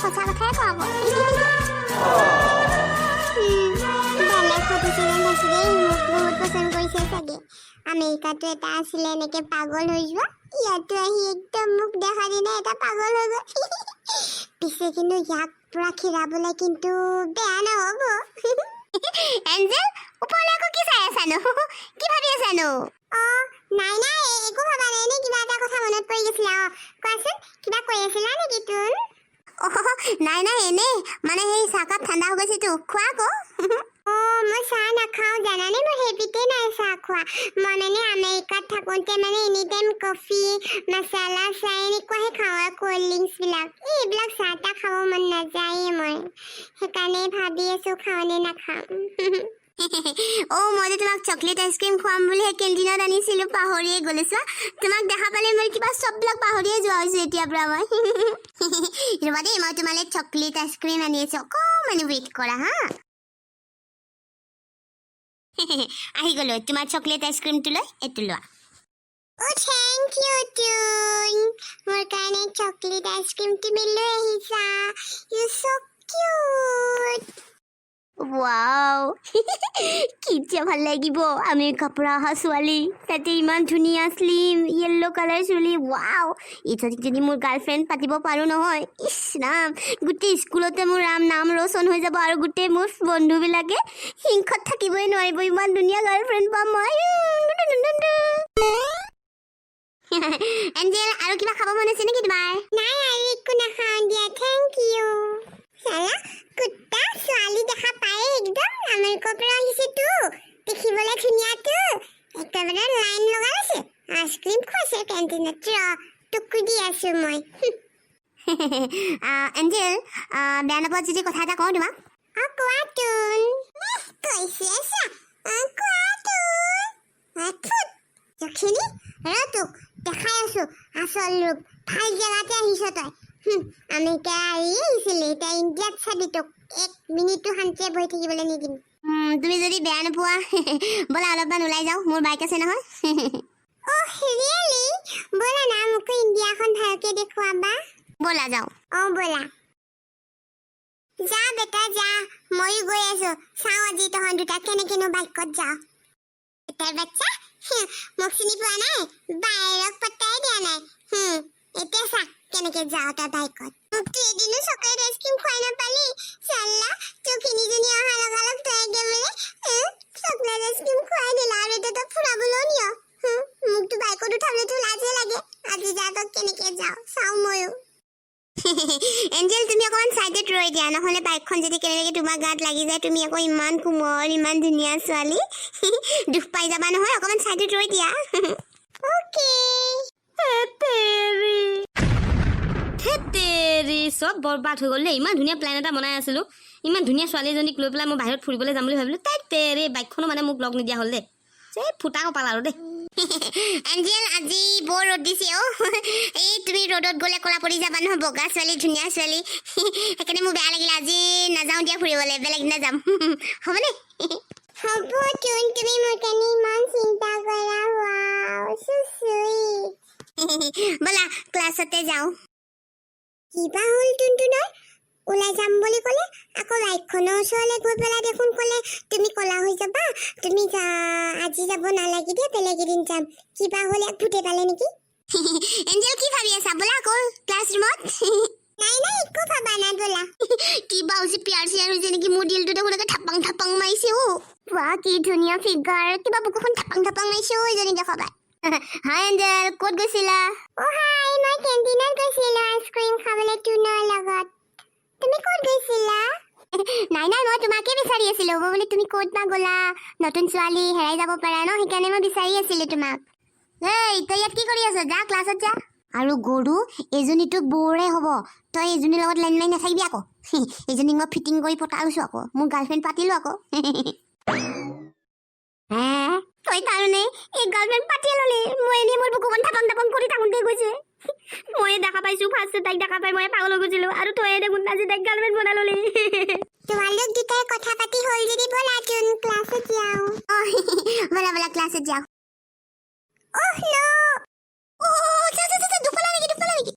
সঁচা কথাই কওঁ আকৌ বেলেগ ফটো চেনেল আছিলে মোক বহুত পচন্দ কৰিছে চাগে আমেৰিকাটো এটা আছিলে এনেকে পাগল হৈ যোৱা ইয়াতো আহি একদম মোক দেখা দিনে এটা পাগল হৈ গ'ল পিছে কিন্তু ইয়াক পুৰা খিৰাবলৈ কিন্তু বেয়া নহ'ব এঞ্জেল ওপৰলৈ আকৌ কি চাই আছানো কি ভাবি আছানো নাই নাই একো ভাবা নাই নে কিবা এটা কথা মনত পৰি গৈছিলে কোৱাচোন কিবা কৈ আছিলা নেকি তোৰ নাই নাই এনে মানে সেই চাহকাপ ঠাণ্ডা হৈ গৈছেতো খোৱা আকৌ মই চাহ নাখাওঁ জানানে মই হেবিতে নাই চাহ খোৱা মই মানে আমেৰিকাত থাকোঁতে মানে এনি টাইম কফি মছলা চাহ এনেকুৱাহে খাওঁ আৰু ক'ল্ড ড্ৰিংকছবিলাক এইবিলাক চাহ তাহ খাব মন নাযায়ে মই সেইকাৰণে ভাবি আছোঁ খাওঁ নে নাখাওঁ মই যে তোমাক চকলেট আইচক্ৰীম খুৱাম বুলি সেই কেণ্টিনত আনিছিলোঁ পাহৰিয়ে গ'লো চোৱা তোমাক দেখা পালে মই কিবা চববিলাক পাহৰিয়ে যোৱা হৈছোঁ এতিয়াৰ পৰা মই ৰ'বা দেই মই তোমালৈ চকলেট আইচক্ৰীম আনি আছোঁ অকণমান ৱেইট কৰা হা আহি গ'লো তোমাৰ চকলেট আইচক্ৰীমটো লৈ এইটো লোৱা থেংক ইউ টুন মোৰ কাৰণে চকলেট আইচক্ৰীম তুমি লৈ আহিছা ইউ ছ কিউট ৱাও কি যে ভাল লাগিব আমেৰিকাৰ পৰা অহা ছোৱালী তাতে ইমান ধুনীয়া শ্লিম য়েল্ল' কালাৰ চুলি ৱাও এইটো যদি মোৰ গাৰ্লফ্ৰেণ্ড পাতিব পাৰোঁ নহয় ইছ ৰাম গোটেই স্কুলতে মোৰ নাম ৰচন হৈ যাব আৰু গোটেই মোৰ বন্ধুবিলাকে হিংসত থাকিবই নোৱাৰিব ইমান ধুনীয়া গাৰ্লফ্ৰেণ্ড পাম মই এঞ্জেল আৰু কিবা খাব মন আছে নেকি তোমাৰ নাই আৰু একো নাখাওঁ দিয়া থেংক ইউ চালা কুত্তা ছোৱালী দেখা পায়ে একদম আমেৰিকাৰ পৰা আহিছেতো দেখিবলৈ ধুনীয়াটো একেবাৰে লাইন লগাই আছে আইচক্ৰীম খুৱাইছে কেণ্টিনত তোকো দি আছোঁ মই এঞ্জেল বেয়া নাপাওঁ যদি কথা এটা কওঁ তোমাক কোৱাচোন কৈছে আছা কোৱাচোন যখিনি তোক দেখাই আছোঁ আচল ৰূপ ভাল জেগাতে আহিছ তই আমেৰিকা আহিছিলে এতিয়া ইণ্ডিয়াত চাবি তোক 1 মিনিটো শান্তিয়ে বহি থাকিবলৈ নিদিম তুমি যদি বেয়া নোপোৱা ব'লা অলপমান ওলাই যাওঁ মোৰ বাইক আছে নহয় ৰিয়েলি ব'লা না মোকো ইণ্ডিয়াখন ভালকৈ দেখুৱাবা ব'লা যাওঁ ব'লা যা বেটা যা ময়ো গৈ আছোঁ চাওঁ আজি তহঁত দুটা কেনেকেনো বাইকত যাওঁ বেটাৰ বাচ্চা মোক চিনি পোৱা নাই বাহিৰক পত্তাই দিয়া নাই এতিয়া চা কেনেকে যাওঁ তই বাইকত মোকতো এদিনো চকলেট আইচক্ৰীম খুৱাই নাপালি চাল্লা তোক তিনিজনী অহা লগালগ তই একেবাৰে চকলেট আইচক্ৰীম খুৱাই দিলা আৰু এতিয়া তই ফুৰাবলৈও নিয় মোকতো বাইকত উঠাবলৈতো লাজে লাগে আজি যা তই কেনেকে যাওঁ চাওঁ ময়ো এঞ্জেল তুমি অকণমান চাইডত ৰৈ দিয়া নহ'লে বাইকখন যদি কেনেকৈ তোমাৰ গাত লাগি যায় তুমি আকৌ ইমান কোমল ইমান ধুনীয়া ছোৱালী দুখ পাই যাবা নহয় অকণমান চাইডত ৰৈ দিয়া অ'কে চব বৰবাদ হৈ গ'ল ইমান ধুনীয়া প্লেন এটা বনাই আছিলোঁ ইমান ধুনীয়া ছোৱালী এজনীক লৈ পেলাই মই বাহিৰত ফুৰিবলৈ যাম বুলি ভাবিলোঁ তাই তেৰে বাইকখনো মানে মোক লগ নিদিয়া হ'ল দেই ফুটা কপাল আৰু দেই এঞ্জেল আজি বৰ ৰ'দ দিছে এই তুমি ৰ'দত গ'লে ক'লা পৰি যাবা নহয় বগা ছোৱালী ধুনীয়া ছোৱালী সেইকাৰণে মোৰ বেয়া লাগিলে আজি নাযাওঁ দিয়া ফুৰিবলৈ বেলেগ দিনা যাম হ'বনে হ'ব তোন তুমি মোৰ কাৰণে ইমান চিন্তা কৰা ৱাও সো চুইট ব'লা ক্লাছতে যাওঁ কিবা হ'ল টুনটুনৰ ওলাই যাম বুলি ক'লে আকৌ বাইকখনৰ ওচৰলৈ গৈ পেলাই দেখোন ক'লে তুমি ক'লা হৈ যাবা তুমি আজি যাব নালাগে দিয়া বেলেগ এদিন যাম কিবা হ'ল ইয়াক ভূতে পালে নেকি এঞ্জেল কি ভাবি আছা ব'লা আকৌ ক্লাছ ৰুমত নাই নাই একো ভাবা নাই ব'লা কিবা হৈছে পিয়াৰ চিয়াৰ হৈছে নেকি মোৰ দিলটো দেখোন থাপাং থাপাং মাৰিছে ৱাহ কি ধুনীয়া ফিগাৰ কিবা বুকুখন থাপাং থাপাং মাৰিছে এইজনী দেখা পাই হাই এঞ্জেল ক'ত গৈছিলা হাই মই কেণ্টিনত গৈছিলোঁ আইচক্ৰীম খাবলৈ টুনৰ লগত তুমি ক'ত গৈছিলা নাই নাই মই তোমাকে বিচাৰি আছিলোঁ মই বোলে তুমি ক'ত বা গ'লা নতুন ছোৱালী হেৰাই যাব পাৰা ন সেইকাৰণে মই বিচাৰি আছিলোঁ তোমাক এই তই ইয়াত কি কৰি আছ যা ক্লাছত যা আৰু গৰু এজনীতো বৌৰে হ'ব তই এজনীৰ লগত লাইন লাইন নাথাকিবি আকৌ এজনীক মই ফিটিং কৰি পঠাইছোঁ আকৌ মোৰ গাৰ্লফ্ৰেণ্ড পাতিলোঁ আকৌ তই কাৰণে এই গাৰ্লফ্ৰেণ্ড পাতি ল'লি মই এনেই মোৰ বুকুখন থাপাং থাপাং কৰি থাকোঁতে গৈছে মই দেখা পাইছোঁ ফাৰ্ষ্ট তাইক দেখা পাই মই পাগল হৈ গৈছিলোঁ আৰু তই দেখোন আজি তাইক গাৰ্লফ্ৰেণ্ড বনাই ল'লি তোমালোক দুটাই কথা পাতি হ'ল যদি ব'লা তোন ক্লাছত যাওঁ ব'লা ব'লা ক্লাছত যাওঁ দুফালা নেকি